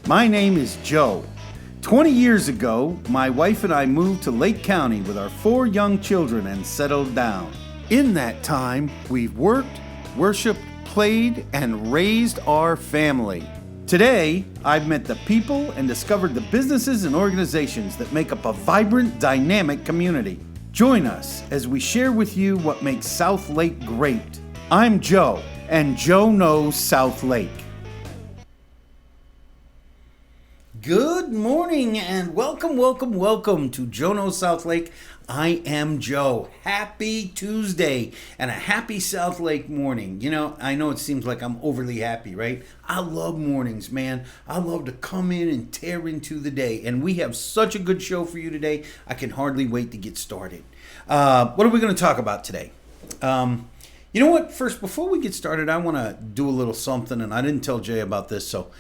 My name is Joe. 20 years ago, my wife and I moved to Lake County with our 4 young children and settled down. In that time, we've worked, worshiped, played, and raised our family. Today, I've met the people and discovered the businesses and organizations that make up a vibrant, dynamic community. Join us as we share with you what makes South Lake great. I'm Joe, and Joe knows South Lake. Good morning and welcome to Joe Knows South Lake. I am Joe. Happy Tuesday and a happy South Lake morning. You know, I know it seems like I'm overly happy, right? I love mornings, man. I love to come in and tear into the day. And we have such a good show for you today. I can hardly wait to get started. What are we going to talk about today? You know what? First, before we get started, I want to do a little something. And I didn't tell Jay about this, so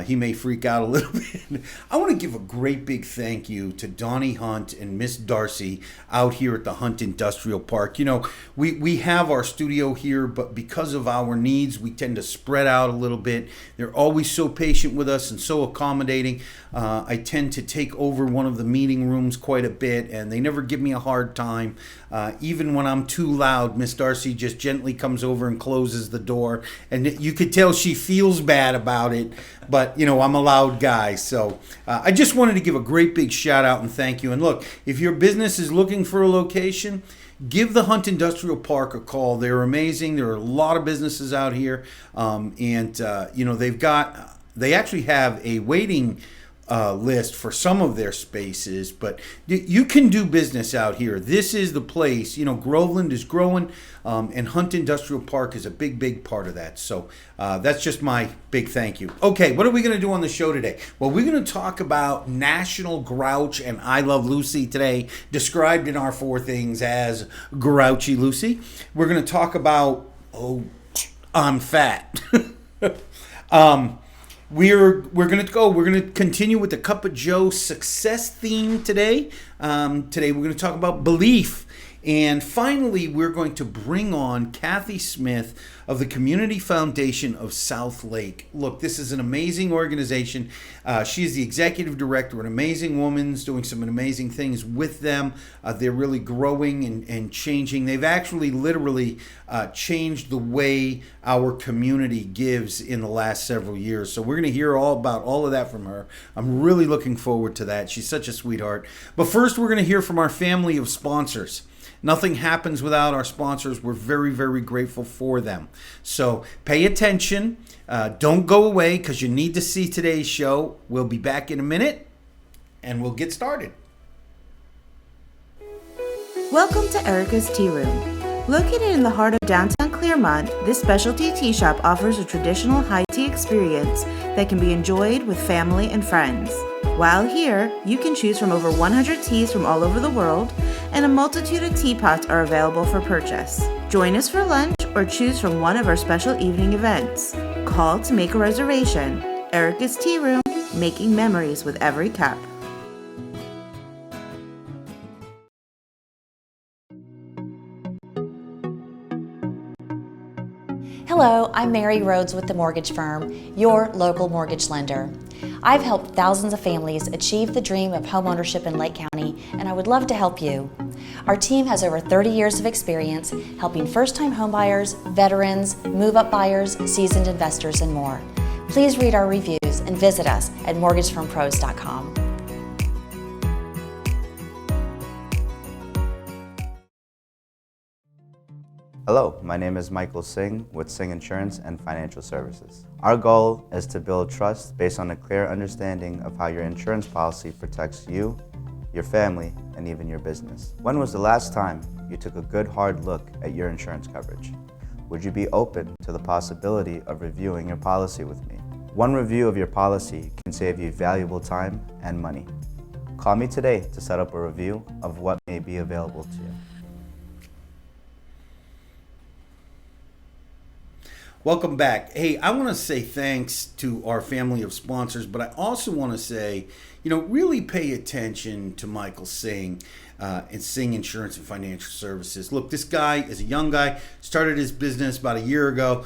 he may freak out a little bit. I want to give a great big thank you to Donnie Hunt and Miss Darcy out here at the Hunt Industrial Park. You know, we have our studio here, but because of our needs, we tend to spread out a little bit. They're always so patient with us and so accommodating. I tend to take over one of the meeting rooms quite a bit, and they never give me a hard time. Even when I'm too loud, Miss Darcy just gently comes over and closes the door, and you could tell she feels bad about it. But, you know, I'm a loud guy, so I just wanted to give a great big shout out and thank you. And look, if your business is looking for a location, give the Hunt Industrial Park a call. They're amazing. There are a lot of businesses out here, you know, they actually have a waiting list for some of their spaces, but you can do business out here. This is the place. You know, Groveland is growing, and Hunt Industrial Park is a big part of that. So that's just my big thank you. Okay, what are we going to do on the show today? Well, we're going to talk about National Grouch and I Love Lucy today, described in our 4 things as Grouchy Lucy. We're going to talk about, I'm fat. We're going to continue with the Cup of Joe success theme today. Today we're going to talk about belief. And finally, we're going to bring on Kathy Smith of the Community Foundation of South Lake. Look, this is an amazing organization. She is the executive director, an amazing woman, doing some amazing things with them. They're really growing and changing. They've actually literally changed the way our community gives in the last several years. So we're going to hear all about all of that from her. I'm really looking forward to that. She's such a sweetheart. But first, we're going to hear from our family of sponsors. Nothing happens without our sponsors. We're very grateful for them. So pay attention. Don't go away because you need to see today's show. We'll be back in a minute and we'll get started. Welcome to Erikas Tea Room. Located in the heart of downtown Clearmont, this specialty tea shop offers a traditional high tea experience that can be enjoyed with family and friends. While here, you can choose from over 100 teas from all over the world, and a multitude of teapots are available for purchase. Join us for lunch or choose from one of our special evening events. Call to make a reservation. Erikas Tea Room, making memories with every cup. Hello, I'm Mary Rhodes with the mortgage firm, your local mortgage lender. I've helped thousands of families achieve the dream of homeownership in Lake County, and I would love to help you. Our team has over 30 years of experience helping first-time homebuyers, veterans, move-up buyers, seasoned investors, and more. Please read our reviews and visit us at mortgagefirmpros.com. Hello, my name is Michael Singh with Singh Insurance and Financial Services. Our goal is to build trust based on a clear understanding of how your insurance policy protects you, your family, and even your business. When was the last time you took a good hard look at your insurance coverage? Would you be open to the possibility of reviewing your policy with me? One review of your policy can save you valuable time and money. Call me today to set up a review of what may be available to you. Welcome back. Hey, I want to say thanks to our family of sponsors, but I also want to say, you know, really pay attention to Michael Singh. and Sing Insurance and Financial Services. Look, this guy is a young guy, started his business about a year ago.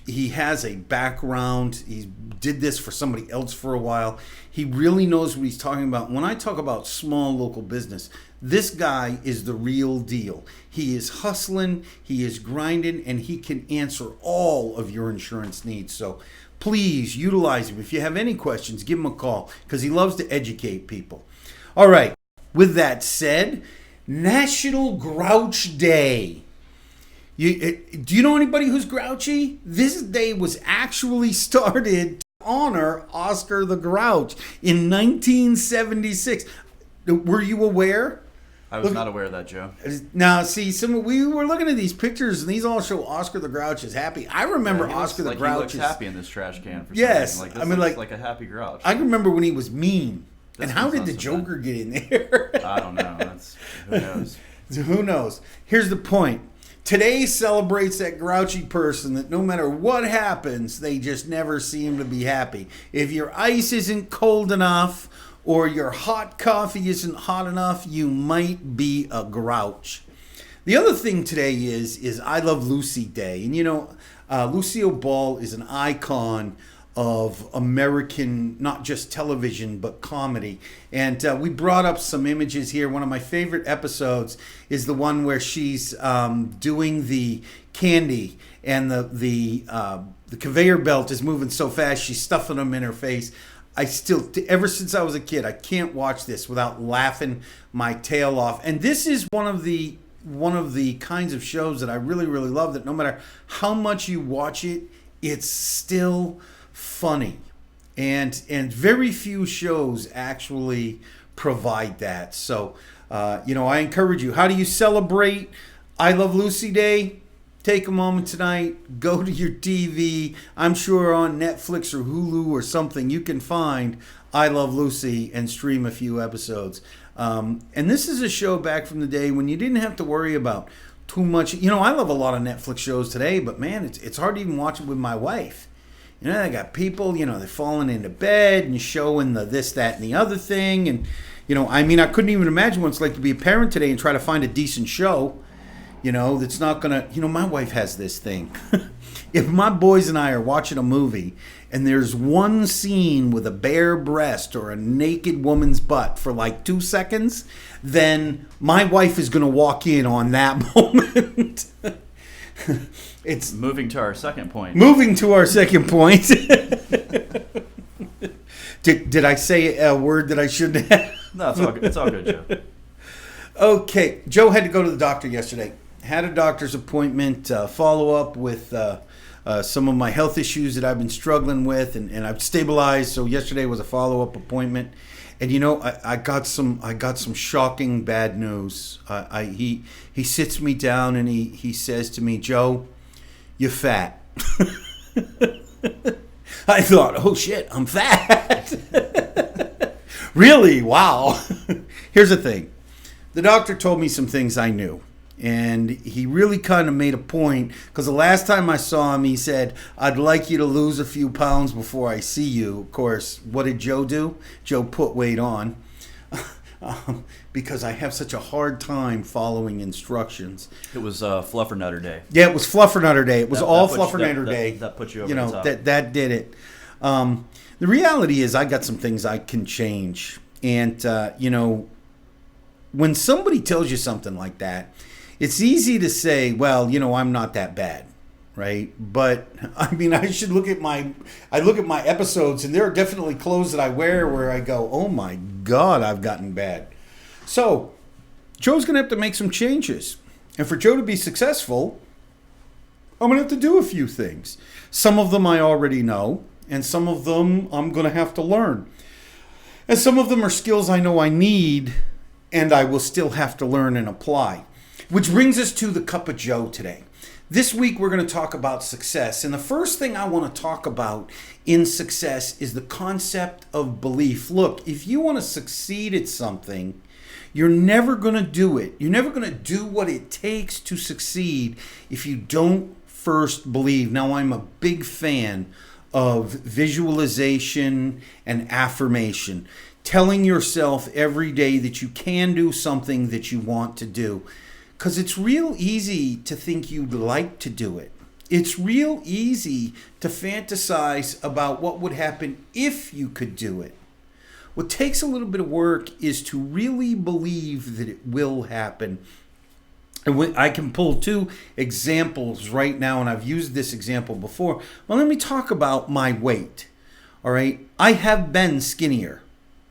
He has a background. He did this for somebody else for a while. He really knows what he's talking about. When I talk about small local business, this guy is the real deal. He is hustling, he is grinding, and he can answer all of your insurance needs. So please utilize him. If you have any questions, give him a call because he loves to educate people. All right, with that said, National Grouch Day. Do you know anybody who's grouchy? This day was actually started to honor Oscar the Grouch in 1976. Were you aware? I was not aware of that, Joe. Now, see, we were looking at these pictures, and these all show Oscar the Grouch is happy. I remember Oscar the Grouch he looks happy in this trash can. For yes, some reason. Like a happy Grouch. I remember when he was mean. And how did the Joker get in there? I don't know. Who knows? Who knows? Here's the point. Today celebrates that grouchy person that no matter what happens, they just never seem to be happy. If your ice isn't cold enough or your hot coffee isn't hot enough, you might be a grouch. The other thing today is I Love Lucy Day. And you know, Lucille Ball is an icon of American, not just television, but comedy. And we brought up some images here. One of my favorite episodes is the one where she's doing the candy, and the conveyor belt is moving so fast, she's stuffing them in her face. I still, ever since I was a kid, I can't watch this without laughing my tail off. And this is one of the kinds of shows that I really, really love, that no matter how much you watch it, it's still funny. And very few shows actually provide that. So, I encourage you. How do you celebrate I Love Lucy Day? Take a moment tonight, go to your TV. I'm sure on Netflix or Hulu or something you can find I Love Lucy and stream a few episodes. And this is a show back from the day when you didn't have to worry about too much. You know, I love a lot of Netflix shows today, but man, it's hard to even watch it with my wife. You know, they got people, they're falling into bed and showing the this, that, and the other thing. And, I couldn't even imagine what it's like to be a parent today and try to find a decent show. That's not going to, my wife has this thing. If my boys and I are watching a movie and there's one scene with a bare breast or a naked woman's butt for like 2 seconds, then my wife is going to walk in on that moment. It's moving to our second point. Did I say a word that I shouldn't have? No, it's all good, Joe. Okay, Joe had to go to the doctor yesterday. Had a doctor's appointment, follow up with some of my health issues that I've been struggling with, and I've stabilized. So yesterday was a follow-up appointment, and I got some shocking bad news. He sits me down and he says to me, "Joe, you're fat." I thought, oh shit, I'm fat. Really? Wow. Here's the thing. The doctor told me some things I knew. And he really kind of made a point, because the last time I saw him, he said, "I'd like you to lose a few pounds before I see you." Of course, what did Joe do? Joe put weight on because I have such a hard time following instructions. It was Fluffernutter Day. Yeah, it was Fluffernutter Day. It was all Fluffernutter Day. That put you over the top. That did it. The reality is I got some things I can change. And, when somebody tells you something like that, it's easy to say, well, I'm not that bad, right? But I look at my episodes, and there are definitely clothes that I wear where I go, oh my God, I've gotten bad. So Joe's going to have to make some changes. And for Joe to be successful, I'm going to have to do a few things. Some of them I already know, and some of them I'm going to have to learn. And some of them are skills I know I need, and I will still have to learn and apply. Which brings us to the Cup of Joe today. This week we're going to talk about success. And the first thing I want to talk about in success is the concept of belief. Look, if you want to succeed at something, you're never going to do it. You're never going to do what it takes to succeed if you don't first believe. Now, I'm a big fan of visualization and affirmation. Telling yourself every day that you can do something that you want to do. Because it's real easy to think you'd like to do it. It's real easy to fantasize about what would happen if you could do it. What takes a little bit of work is to really believe that it will happen. And I can pull two examples right now, and I've used this example before. Well, let me talk about my weight. All right. I have been skinnier.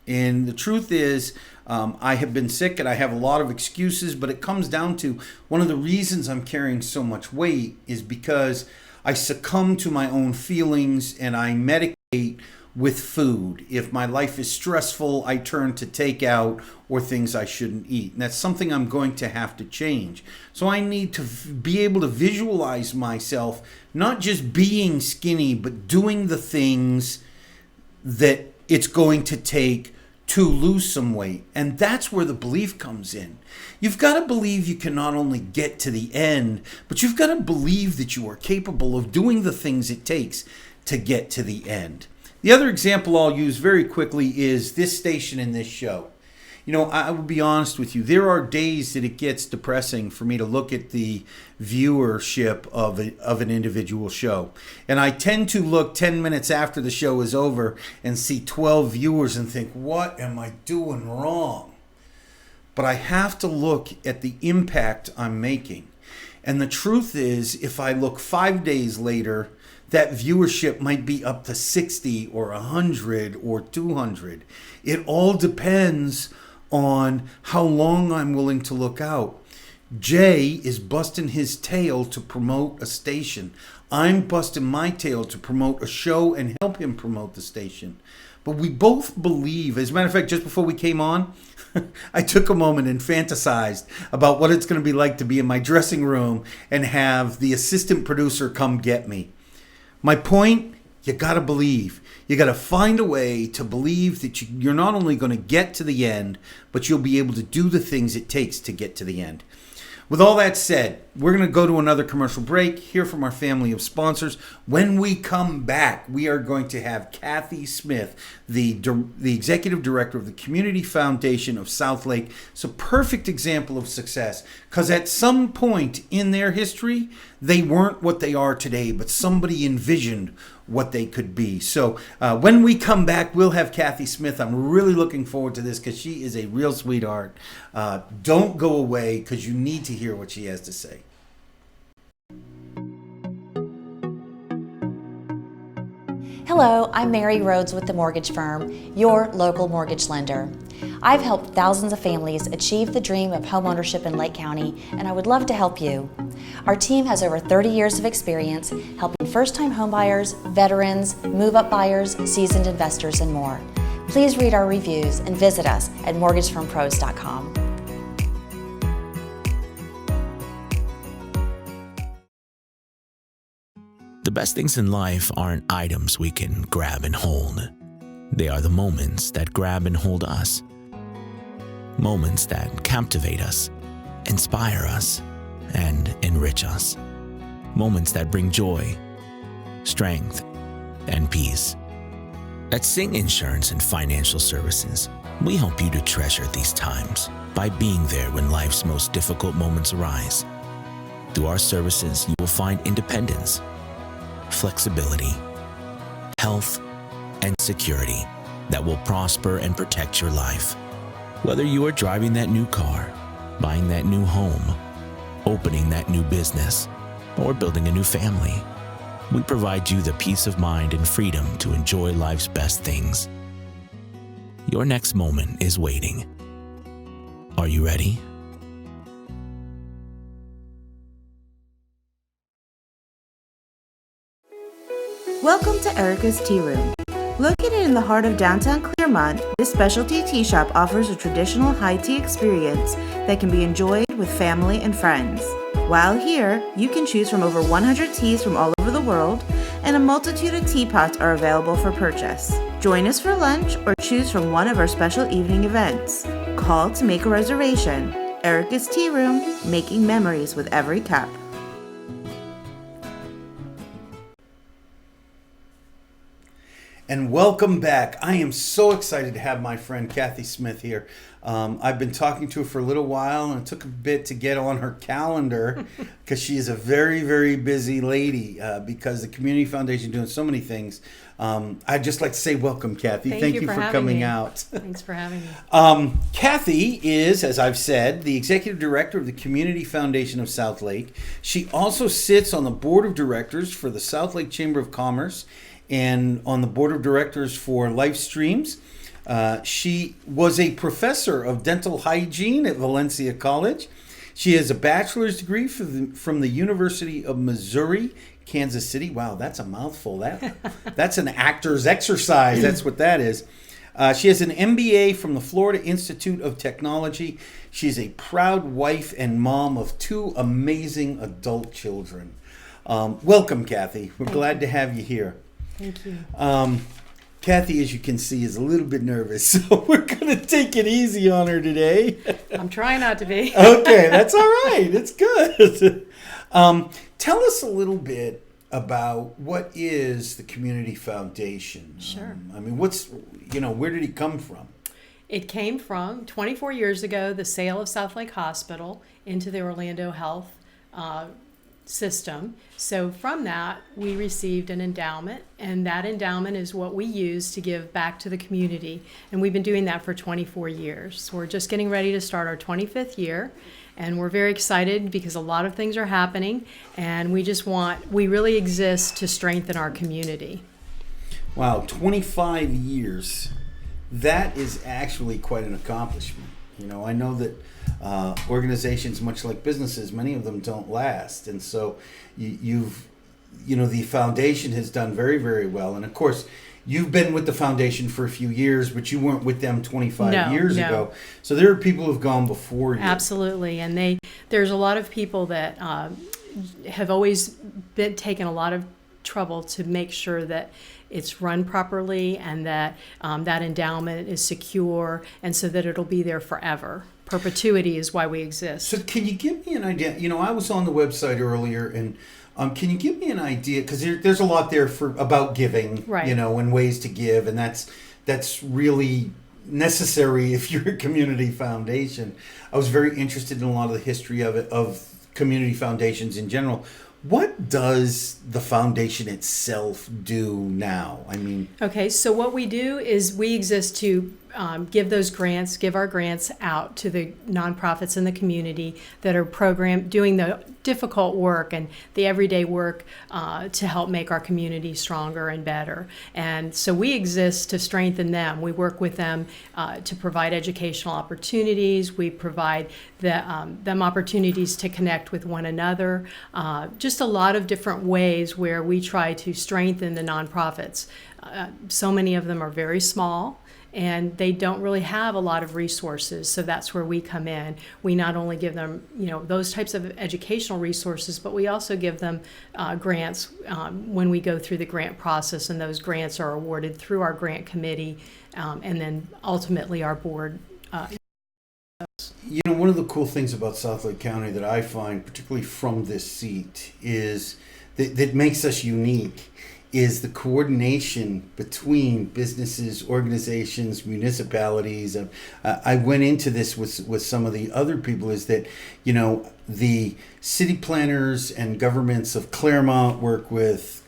And the truth is, I have been sick and I have a lot of excuses, but it comes down to one of the reasons I'm carrying so much weight is because I succumb to my own feelings and I medicate with food. If my life is stressful, I turn to takeout or things I shouldn't eat. And that's something I'm going to have to change. So I need to be able to visualize myself, not just being skinny, but doing the things that it's going to take to lose some weight. And that's where the belief comes in. You've got to believe you can not only get to the end, but you've got to believe that you are capable of doing the things it takes to get to the end. The other example I'll use very quickly is this station in this show. You know, I will be honest with you. There are days that it gets depressing for me to look at the viewership of an individual show. And I tend to look 10 minutes after the show is over and see 12 viewers and think, what am I doing wrong? But I have to look at the impact I'm making. And the truth is, if I look 5 days later, that viewership might be up to 60 or 100 or 200. It all depends on how long I'm willing to look out. Jay is busting his tail to promote a station. I'm busting my tail to promote a show and help him promote the station. But we both believe, as a matter of fact, just before we came on, I took a moment and fantasized about what it's going to be like to be in my dressing room and have the assistant producer come get me. My point, you got to believe. You got to find a way to believe that you're not only going to get to the end, but you'll be able to do the things it takes to get to the end. With all that said, we're going to go to another commercial break, hear from our family of sponsors. When we come back, we are going to have Kathy Smith, the executive director of the Community Foundation of South Lake. It's a perfect example of success because at some point in their history, they weren't what they are today, but somebody envisioned what they could be. So when we come back, we'll have Kathy Smith. I'm really looking forward to this because she is a real sweetheart. Don't go away because you need to hear what she has to say. Hello, I'm Mary Rhodes with the mortgage firm, your local mortgage lender. I've helped thousands of families achieve the dream of homeownership in Lake County, and I would love to help you. Our team has over 30 years of experience helping first-time homebuyers, veterans, move-up buyers, seasoned investors, and more. Please read our reviews and visit us at mortgagefirmpros.com. The best things in life aren't items we can grab and hold. They are the moments that grab and hold us. Moments that captivate us, inspire us, and enrich us. Moments that bring joy, strength, and peace. At Sing Insurance and Financial Services, we help you to treasure these times by being there when life's most difficult moments arise. Through our services, you will find independence, flexibility, health, and security that will prosper and protect your life. Whether you are driving that new car, buying that new home, opening that new business, or building a new family, we provide you the peace of mind and freedom to enjoy life's best things. Your next moment is waiting. Are you ready? Welcome to Erikas Tea Room. Located in the heart of downtown Clearmont, this specialty tea shop offers a traditional high tea experience that can be enjoyed with family and friends. While here, you can choose from over 100 teas from all over the world, and a multitude of teapots are available for purchase. Join us for lunch or choose from one of our special evening events. Call to make a reservation. Erikas Tea Room, making memories with every cup. and welcome back. I am so excited to have my friend Kathy Smith here. I've been talking to her for a little while, and it took a bit to get on her calendar because she is a very, very busy lady because the Community Foundation is doing so many things. I'd just like to say welcome, Kathy. Thank you for coming out. Thanks for having me. Kathy is, as I've said, the Executive Director of the Community Foundation of South Lake. She also sits on the Board of Directors for the South Lake Chamber of Commerce and on the Board of Directors for Life Streams. She was a professor of dental hygiene at Valencia College. She has a bachelor's degree from the University of Missouri, Kansas City. Wow, that's a mouthful. That's an actor's exercise. That's what that is. She has an MBA from the Florida Institute of Technology. She's a proud wife and mom of 2 amazing adult children. Welcome, Kathy. We're glad to have you here. Thank you. Kathy, as you can see, is a little bit nervous, so we're going to take it easy on her today. I'm trying not to be. Okay, that's all right. It's good. Tell us a little bit about what is the Community Foundation. Sure. Where did it come from? It came from 24 years ago, the sale of South Lake Hospital into the Orlando Health system. So from that, we received an endowment, and that endowment is what we use to give back to the community. And we've been doing that for 24 years. So we're just getting ready to start our 25th year, and we're very excited because a lot of things are happening, and we really exist to strengthen our community. Wow, 25 years. That is actually quite an accomplishment. I know that organizations, much like businesses, many of them don't last, and so the foundation has done very, very well. And of course, you've been with the foundation for a few years, but you weren't with them 25 years ago. So there are people who've gone before you. Absolutely, and there's a lot of people that have always been taking a lot of trouble to make sure that it's run properly and that that endowment is secure, and so that it'll be there forever. Perpetuity is why we exist. So can you give me an idea? I was on the website earlier, and can you give me an idea? Because there's a lot there about giving, right? And ways to give, and that's really necessary if you're a community foundation. I was very interested in a lot of the history of community foundations in general. What does the foundation itself do now? Okay, so what we do is we exist to give our grants out to the nonprofits in the community that are doing the difficult work and the everyday work to help make our community stronger and better. And so we exist to strengthen them. We work with them to provide educational opportunities. We provide them opportunities to connect with one another. Just a lot of different ways where we try to strengthen the nonprofits. So many of them are very small, and they don't really have a lot of resources, so that's where we come in. We not only give them, those types of educational resources, but we also give them grants when we go through the grant process, and those grants are awarded through our grant committee, and then ultimately our board. One of the cool things about South Lake County that I find, particularly from this seat, is that makes us unique, is the coordination between businesses, organizations, municipalities. I went into this with some of the other people, is that, the city planners and governments of Claremont work with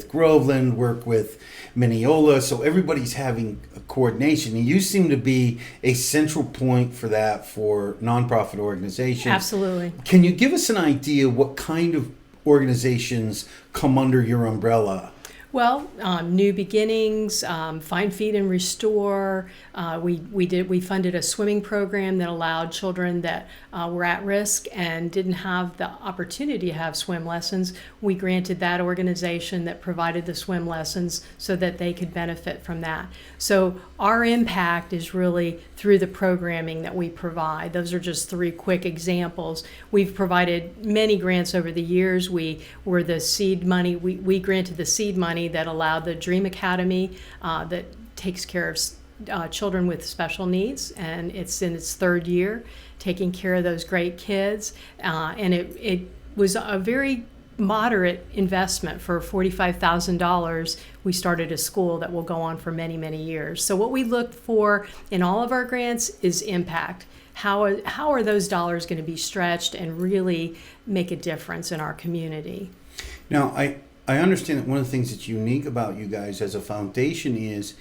Groveland, work with Mineola, so everybody's having a coordination. And you seem to be a central point for that for nonprofit organizations. Absolutely. Can you give us an idea what kind of organizations come under your umbrella? Well, New Beginnings, Find, Feed, and Restore. We funded a swimming program that allowed children that were at risk and didn't have the opportunity to have swim lessons. We granted that organization that provided the swim lessons so that they could benefit from that. So our impact is really through the programming that we provide. Those are just 3 quick examples. We've provided many grants over the years. We were the seed money. We granted the seed money that allowed the Dream Academy that takes care of children with special needs, and it's in its 3rd year taking care of those great kids. And it was a very moderate investment. For $45,000, we started a school that will go on for many, many years. So what we look for in all of our grants is impact. How are those dollars going to be stretched and really make a difference in our community? Now, I understand that one of the things that's unique about you guys as a foundation is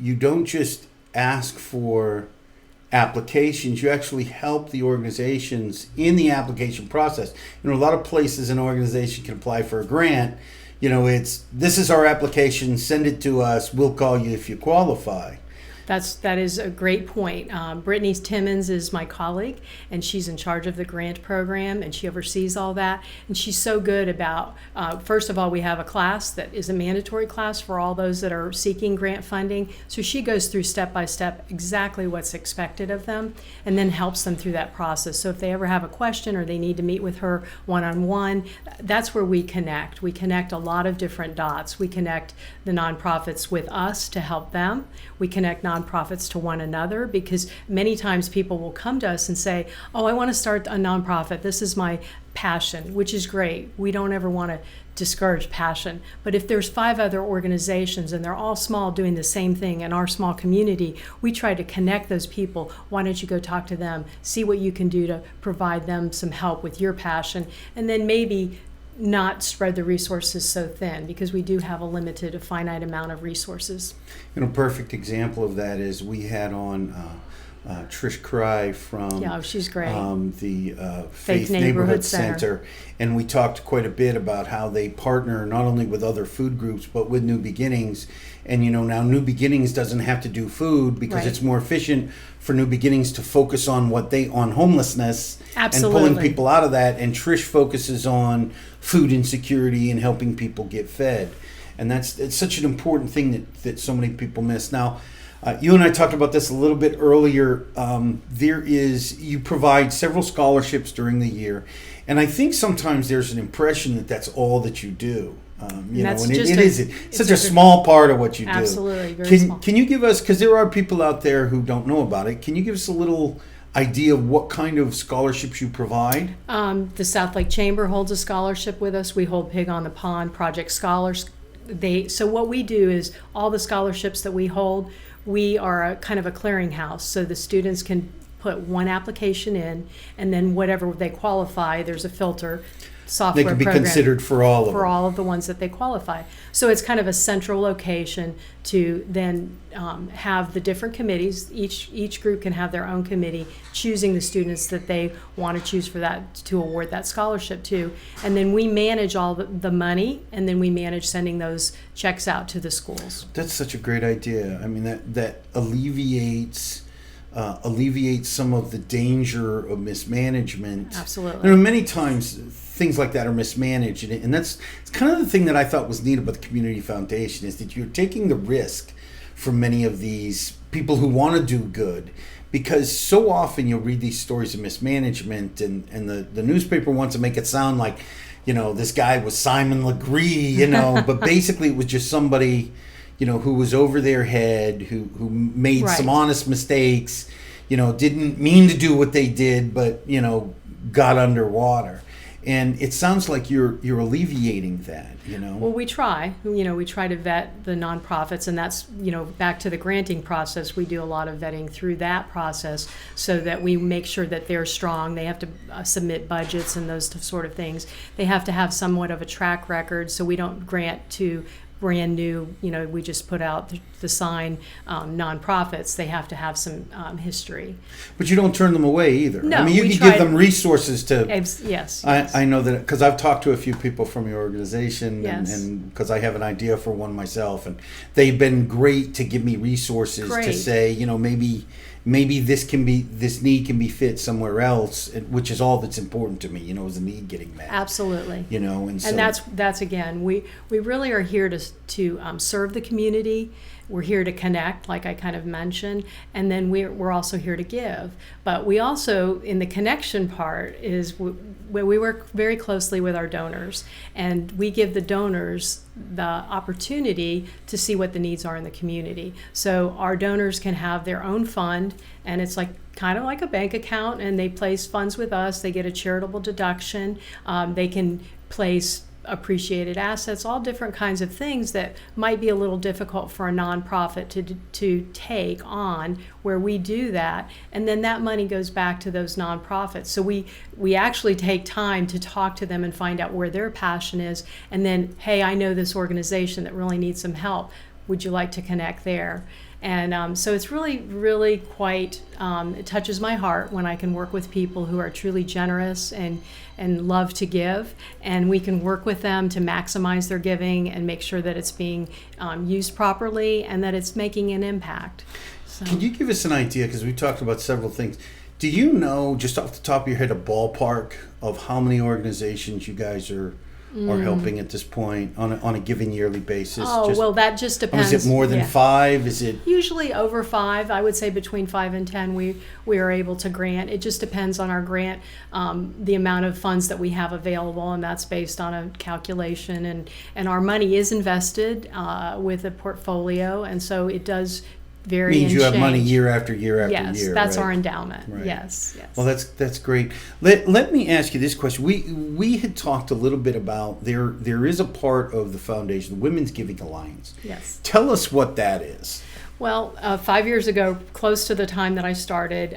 you don't just ask for applications, you actually help the organizations in the application process. A lot of places an organization can apply for a grant. It's, this is our application, send it to us, we'll call you if you qualify. That is a great point. Brittany Timmons is my colleague, and she's in charge of the grant program, and she oversees all that. And she's so good about, first of all, we have a class that is a mandatory class for all those that are seeking grant funding. So she goes through step by step exactly what's expected of them, and then helps them through that process. So if they ever have a question or they need to meet with her one-on-one, that's where we connect. We connect a lot of different dots. We connect the nonprofits with us to help them. We connect nonprofits to one another, because many times people will come to us and say, oh, I want to start a nonprofit. This is my passion, which is great. We don't ever want to discourage passion. But if there's 5 other organizations and they're all small doing the same thing in our small community, we try to connect those people. Why don't you go talk to them, see what you can do to provide them some help with your passion, and then maybe not spread the resources so thin, because we do have a finite amount of resources. Perfect example of that is we had on Trish Cry from she's great. The Faith Neighborhood Center, and we talked quite a bit about how they partner not only with other food groups but with New Beginnings. And now New Beginnings doesn't have to do food because Right. it's more efficient for New Beginnings to focus on on homelessness. Absolutely. And pulling people out of that, and Trish focuses on food insecurity and helping people get fed. And it's such an important thing that so many people miss. Now, you and I talked about this a little bit earlier. You provide several scholarships during the year, and I think sometimes there's an impression that that's all that you do. It's such a small part of what you do. Absolutely, very small. Can you give us, because there are people out there who don't know about it, can you give us a little idea of what kind of scholarships you provide? The South Lake Chamber holds a scholarship with us. We hold Pig on the Pond Project Scholars. So what we do is all the scholarships that we hold, we are a kind of a clearinghouse. So the students can put one application in, and then whatever they qualify, there's a filter software They can be program considered for all of them. for all of the ones that they qualify. So it's kind of a central location to then have the different committees. Each group can have their own committee choosing the students that they want to choose for that, to award that scholarship to. And then we manage all the money, and then we manage sending those checks out to the schools. That's such a great idea. I mean, that alleviates some of the danger of mismanagement. Absolutely. Many times things like that are mismanaged, and it's kind of the thing that I thought was neat about the Community Foundation, is that you're taking the risk for many of these people who want to do good, because so often you'll read these stories of mismanagement, and the newspaper wants to make it sound like, this guy was Simon Legree, but basically it was just somebody, who was over their head, who made Right. some honest mistakes, didn't mean to do what they did, but, got underwater. And it sounds like you're alleviating that, Well, we try. We try to vet the nonprofits, and that's, back to the granting process. We do a lot of vetting through that process so that we make sure that they're strong. They have to submit budgets and those sort of things. They have to have somewhat of a track record, so we don't grant to brand new, we just put out the sign nonprofits. They have to have some history. But you don't turn them away either. No, I mean, you we can try give them to- resources to. Yes. I know that because I've talked to a few people from your organization, Yes. and because I have an idea for one myself, and they've been great to give me resources to Great. say, maybe this need can be fit somewhere else, which is all that's important to me. Is the need getting met. Absolutely. And so And that's again, we really are here to to serve the community. We're here to connect, like I kind of mentioned, and then we're also here to give. But we also, in the connection part, is where we work very closely with our donors, and we give the donors the opportunity to see what the needs are in the community. So our donors can have their own fund, and it's like kind of like a bank account, and they place funds with us. They get a charitable deduction. They can place appreciated assets, all different kinds of things that might be a little difficult for a nonprofit to take on, where we do that, and then that money goes back to those nonprofits. So we actually take time to talk to them and find out where their passion is, and then, hey, I know this organization that really needs some help. Would you like to connect there? And so it's really, really quite, it touches my heart when I can work with people who are truly generous and love to give, and we can work with them to maximize their giving and make sure that it's being used properly and that it's making an impact. So. Can you give us an idea, because we talked about several things. Do you know, just off the top of your head, a ballpark of how many organizations you guys are helping at this point on a given yearly basis? Well, that just depends. Is it more than 5? Is it usually over 5? I would say between 5 and 10 we are able to grant. It just depends on our grant, the amount of funds that we have available, and that's based on a calculation. And our money is invested with a portfolio, and so it does vary. Means and you have money change. Year after year after year. Yes, that's right? our endowment. Right. Yes. Well, that's great. Let me ask you this question. We had talked a little bit about there is a part of the foundation, the Women's Giving Alliance. Yes. Tell us what that is. Well, 5 years ago, close to the time that I started,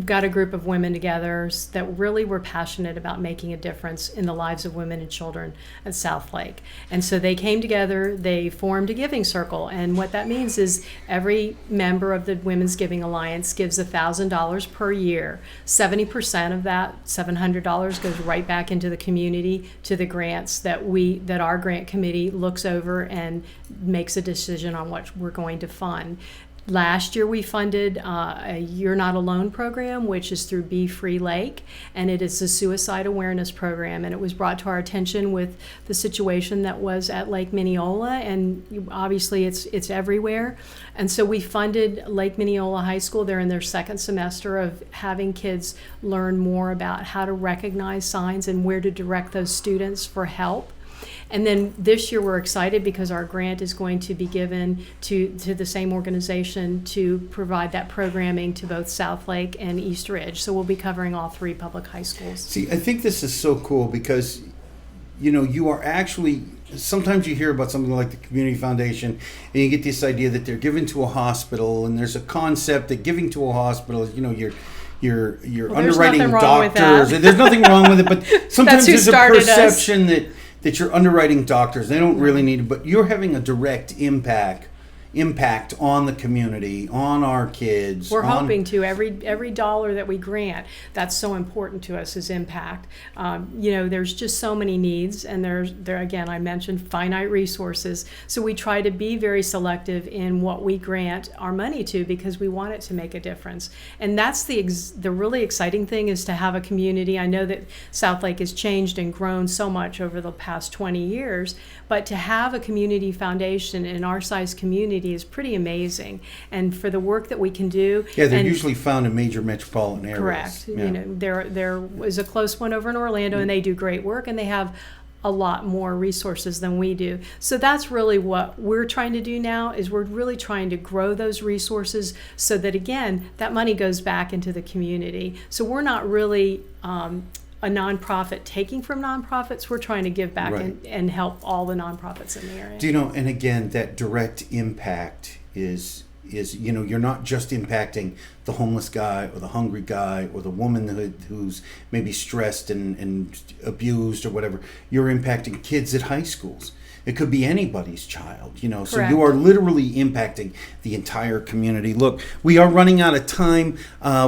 got a group of women together that really were passionate about making a difference in the lives of women and children at South Lake. And so they came together, they formed a giving circle. And what that means is every member of the Women's Giving Alliance gives $1,000 per year. 70% of that, $700, goes right back into the community to the grants that our grant committee looks over and makes a decision on what we're going to fund. Last year we funded a You're Not Alone program, which is through Be Free Lake, and it is a suicide awareness program, and it was brought to our attention with the situation that was at Lake Mineola, and obviously it's everywhere. And so we funded Lake Mineola High School. They're in their second semester of having kids learn more about how to recognize signs and where to direct those students for help. And then this year we're excited because our grant is going to be given to the same organization to provide that programming to both South Lake and East Ridge. So we'll be covering all 3 public high schools. See, I think this is so cool because, you are actually, sometimes you hear about something like the Community Foundation and you get this idea that they're given to a hospital, and there's a concept that giving to a hospital is, you're underwriting doctors. There's nothing wrong with it, but sometimes there's a perception that you're underwriting doctors. They don't really need it, but you're having a direct impact on the community, on our kids. We're hoping to. Every dollar that we grant, that's so important to us, is impact. There's just so many needs, and there again, I mentioned finite resources. So we try to be very selective in what we grant our money to, because we want it to make a difference. And that's the really exciting thing, is to have a community. I know that South Lake has changed and grown so much over the past 20 years, but to have a community foundation in our size community is pretty amazing. And for the work that we can do. Yeah, they're usually found in major metropolitan areas. Correct. Yeah. There was a close one over in Orlando, and they do great work, and they have a lot more resources than we do. So that's really what we're trying to do now, is we're really trying to grow those resources so that, again, that money goes back into the community. So we're not really a nonprofit taking from nonprofits. We're trying to give back and help all the nonprofits in the area. And again, that direct impact is you're not just impacting the homeless guy or the hungry guy or the woman who's maybe stressed and abused or whatever. You're impacting kids at high schools. It could be anybody's child, Correct. So you are literally impacting the entire community. Look, we are running out of time.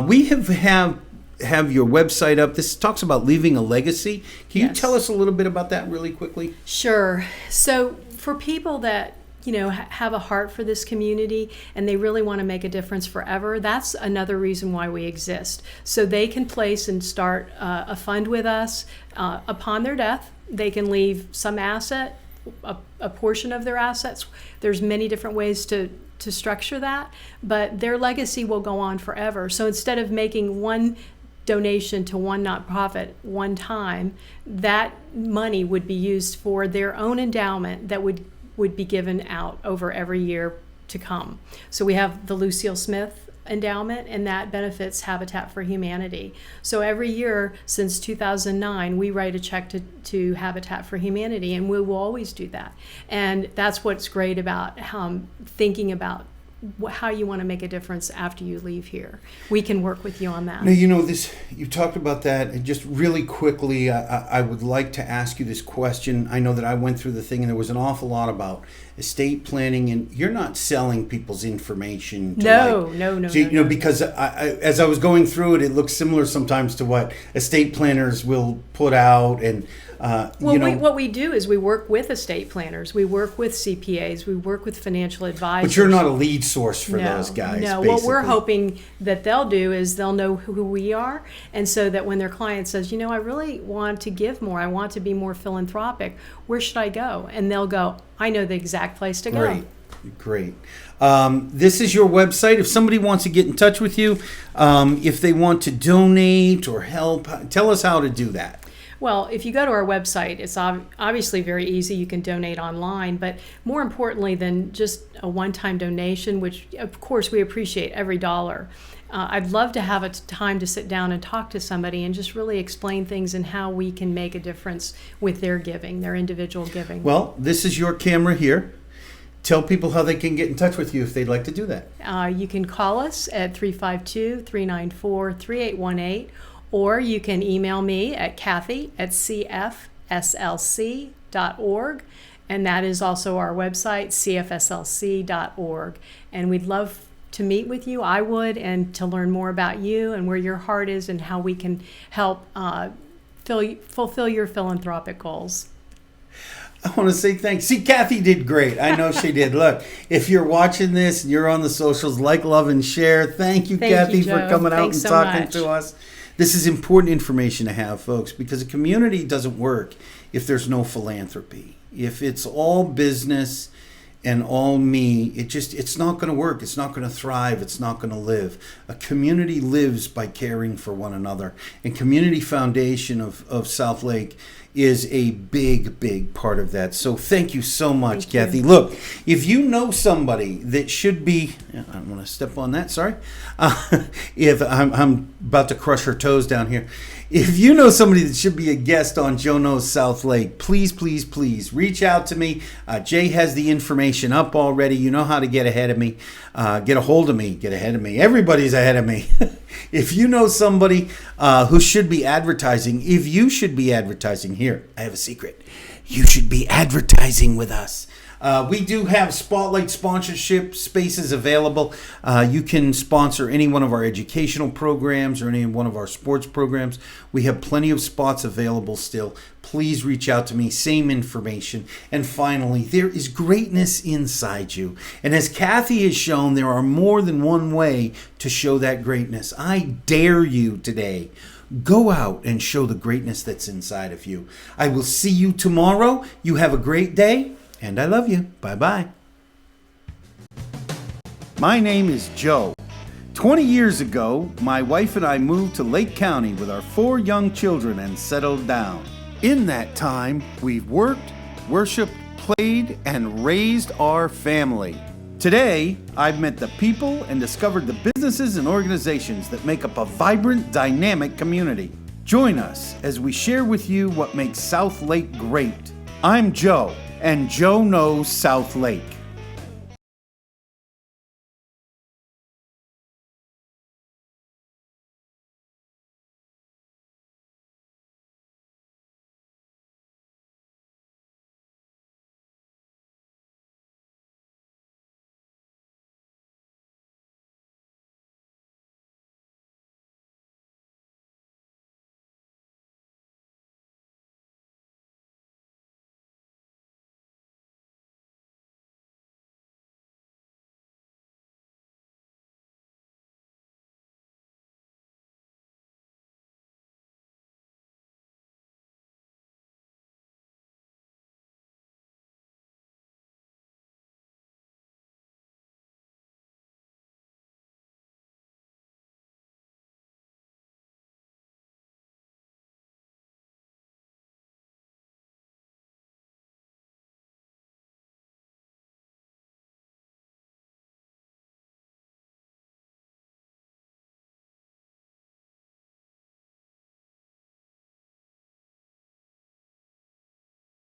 We have your website up. This talks about leaving a legacy. Can you tell us a little bit about that really quickly? Sure. So for people that have a heart for this community and they really want to make a difference forever, that's another reason why we exist. So they can place and start a fund with us upon their death. They can leave some asset a portion of their assets. There's many different ways to structure that, but their legacy will go on forever. So instead of making one donation to one nonprofit one time, that money would be used for their own endowment that would be given out over every year to come. So we have the Lucille Smith endowment, and that benefits Habitat for Humanity. So every year since 2009, we write a check to Habitat for Humanity, and we will always do that. And that's what's great about thinking about how you want to make a difference after you leave here. We can work with you on that. Now, you talked about that, and just really quickly, I would like to ask you this question. I know that I went through the thing, and there was an awful lot about estate planning, and you're not selling people's information. No. Because as I was going through it, it looks similar sometimes to what estate planners will put out, and what we do is we work with estate planners, we work with CPAs, we work with financial advisors. But you're not a lead source for those guys. No, basically. What we're hoping that they'll do is they'll know who we are, and so that when their client says, I really want to give more, I want to be more philanthropic, where should I go? And they'll go, I know the exact place to go. Great. This is your website. If somebody wants to get in touch with you, if they want to donate or help, tell us how to do that. Well, if you go to our website, it's obviously very easy. You can donate online, but more importantly than just a one-time donation, which of course we appreciate every dollar, I'd love to have a time to sit down and talk to somebody and just really explain things and how we can make a difference with their giving, their individual giving. Well, this is your camera here. Tell people how they can get in touch with you if they'd like to do that. You can call us at 352-394-3818, or you can email me at Kathy@cfslc.org, and that is also our website, cfslc.org. And we'd love to meet with you, I would, and to learn more about you and where your heart is and how we can help fulfill your philanthropic goals. I want to say thanks. See, Kathy did great. I know she did. Look, if you're watching this and you're on the socials, like, love, and share. Thank you, Kathy, for coming out and talking to us. This is important information to have, folks, because a community doesn't work if there's no philanthropy. If it's all business and all me, it's not going to work. It's not going to thrive. It's not going to live. A community lives by caring for one another. And Community Foundation of South Lake is a big part of that. So thank you so much, Kathy. Look, if you know somebody that should be, I don't want to step on that, sorry. If I'm about to crush her toes down here. If you know somebody that should be a guest on Joe Knows South Lake, please reach out to me. Jay has the information up already. You know how to get ahead of me. Get a hold of me. Get ahead of me. Everybody's ahead of me. If you know somebody who should be advertising, if you should be advertising, here, I have a secret. You should be advertising with us. We do have Spotlight sponsorship spaces available. You can sponsor any one of our educational programs or any one of our sports programs. We have plenty of spots available still. Please reach out to me. Same information. And finally, there is greatness inside you. And as Kathy has shown, there are more than one way to show that greatness. I dare you today. Go out and show the greatness that's inside of you. I will see you tomorrow. You have a great day. And I love you. Bye-bye. My name is Joe. 20 years ago, my wife and I moved to Lake County with our 4 young children and settled down. In that time, we've worked, worshiped, played, and raised our family. Today, I've met the people and discovered the businesses and organizations that make up a vibrant, dynamic community. Join us as we share with you what makes South Lake great. I'm Joe, and Joe Knows South Lake.